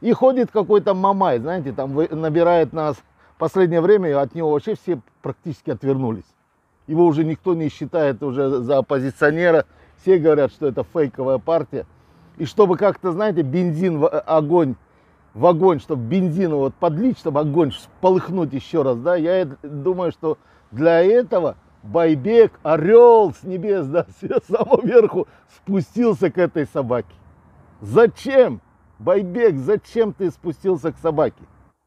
И ходит какой-то Мамай, знаете, там набирает нас. В последнее время от него вообще все практически отвернулись. Его уже никто не считает уже за оппозиционера. Все говорят, что это фейковая партия. И чтобы как-то, знаете, бензин в огонь, чтобы бензину вот подлить, чтобы огонь полыхнуть еще раз, да, я думаю, что для этого Байбек, орел с небес, да, с самого верху спустился к этой собаке. Зачем? Байбек, зачем ты спустился к собаке?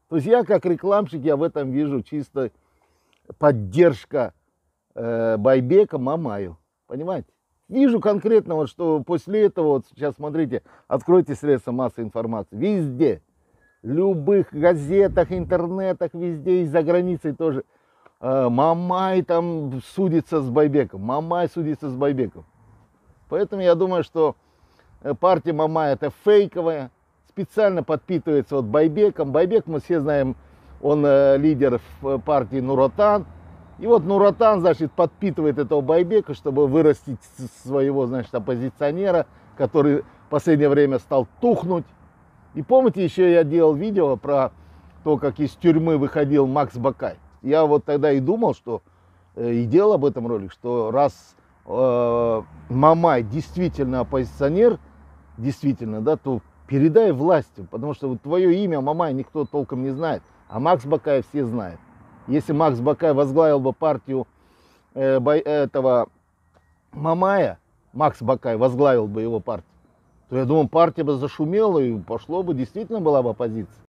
То есть я как рекламщик, я в этом вижу чисто поддержка Байбека Мамаю. Понимаете? Вижу конкретно, вот, что после этого, вот сейчас смотрите, откройте средства массовой информации. Везде, любых газетах, интернетах, везде, и за границей тоже. Мамай там судится с Байбеком. Мамай судится с Байбеком. Поэтому я думаю, что партия Мамай это фейковая. Специально подпитывается вот Байбеком. Байбек, мы все знаем, он лидер в партии Нур-Отан. И вот Нур-Отан, значит, подпитывает этого Байбека, чтобы вырастить своего, значит, оппозиционера, который в последнее время стал тухнуть. И помните, еще я делал видео про то, как из тюрьмы выходил Макс Бакай. Я вот тогда и думал, что, и делал об этом ролик, что раз Мамай действительно оппозиционер, действительно, да, то передай власти, потому что вот твое имя Мамай никто толком не знает, а Макс Бакай все знают. Если Макс Бакай возглавил бы партию этого Мамая, Макс Бакай возглавил бы его партию, то я думаю, партия бы зашумела и пошло бы, действительно была бы оппозиция.